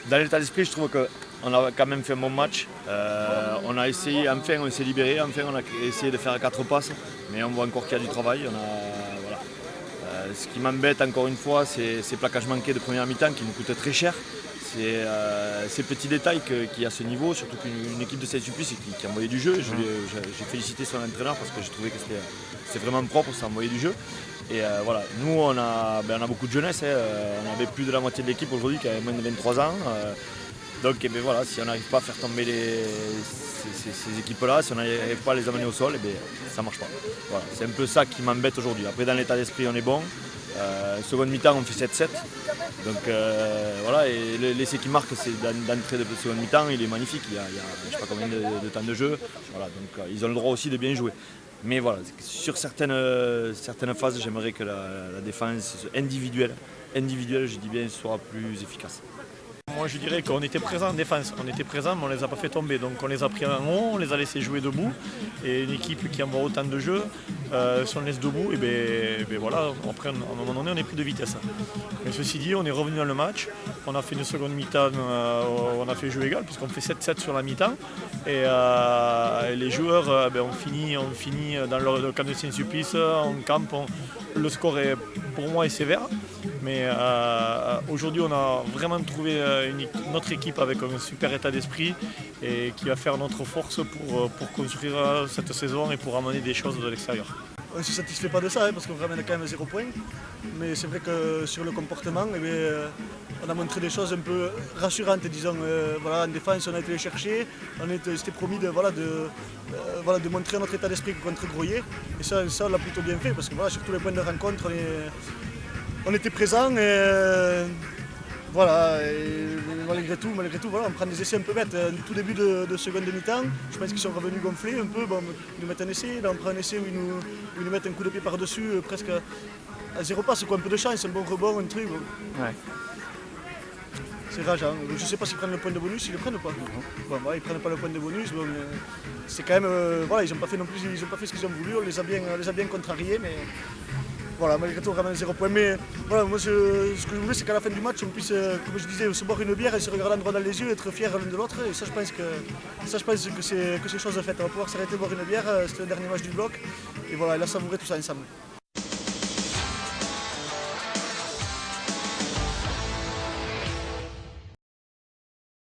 Dans l'état d'esprit, je trouve qu'on a quand même fait un bon match. On a essayé, enfin on s'est libéré, enfin on a essayé de faire 4 passes, mais on voit encore qu'il y a du travail. Voilà. Ce qui m'embête encore une fois, c'est ces plaquages manqués de première mi-temps qui nous coûtent très cher. C'est ces petits détails qu'il y a à ce niveau, surtout qu'une équipe de Saint-Sulpice qui a envoyé du jeu. J'ai félicité son entraîneur parce que j'ai trouvé que c'était vraiment propre, ça envoyait du jeu. Et voilà, nous on a beaucoup de jeunesse, hein. On avait plus de la moitié de l'équipe aujourd'hui qui avait moins de 23 ans. Donc voilà, si on n'arrive pas à faire tomber ces équipes-là, si on n'arrive pas à les amener au sol, ça ne marche pas. Voilà, c'est un peu ça qui m'embête aujourd'hui. Après dans l'état d'esprit on est bon. Seconde mi-temps on fait 7-7. Donc voilà, et l'essai qui marque c'est d'entrée de seconde mi-temps, il est magnifique, il y a je ne sais pas combien de temps de jeu. Voilà, donc ils ont le droit aussi de bien jouer. Mais voilà, sur certaines phases, j'aimerais que la défense individuelle, je dis bien, soit plus efficace. Moi je dirais qu'on était présent en défense, on était présent mais on ne les a pas fait tomber, donc on les a pris en haut, on les a laissés jouer debout, et une équipe qui envoie autant de jeux, si on les laisse debout, et voilà, après, à un moment donné on est pris de vitesse. Mais ceci dit, on est revenu dans le match, on a fait une seconde mi-temps, on a fait jeu égal puisqu'on fait 7-7 sur la mi-temps, et les joueurs ont fini dans le camp de Saint-Sulpice, on campe, le score pour moi est sévère, mais aujourd'hui on a vraiment trouvé notre équipe avec un super état d'esprit et qui va faire notre force pour construire cette saison et pour amener des choses de l'extérieur. On ne se satisfait pas de ça, parce qu'on ramène quand même 0 points. Mais c'est vrai que sur le comportement, on a montré des choses un peu rassurantes. Disons, voilà, en défense, on a été les chercher. On s'était promis de montrer notre état d'esprit contre Groyer. Et ça on l'a plutôt bien fait, parce que voilà, sur tous les points de rencontre, on était présents. Voilà, et malgré tout, voilà, on prend des essais un peu bêtes. Tout début de seconde mi-temps, je pense qu'ils sont revenus gonflés un peu. Bon, ils nous mettent un essai, là on prend un essai où ils nous mettent un coup de pied par-dessus, presque à 0 passe, quoi, un peu de chance, un bon rebond, un truc. Bon. Ouais. C'est rageant. Donc, je ne sais pas s'ils prennent le point de bonus, ils le prennent ou pas. Bon, voilà, ils ne prennent pas le point de bonus. Bon, c'est quand même. Voilà, ils n'ont pas fait non plus, ils ont pas fait ce qu'ils ont voulu, on les a bien contrariés, mais. Voilà, malgré tout, on ramène 0 point. Mais voilà, moi, ce que je voulais, c'est qu'à la fin du match, on puisse, comme je disais, se boire une bière et se regarder droit dans les yeux, être fiers l'un de l'autre. Et ça, je pense que c'est chose faite. On va pouvoir s'arrêter boire une bière. C'était le dernier match du bloc. Et voilà, et là, savourer tout ça ensemble.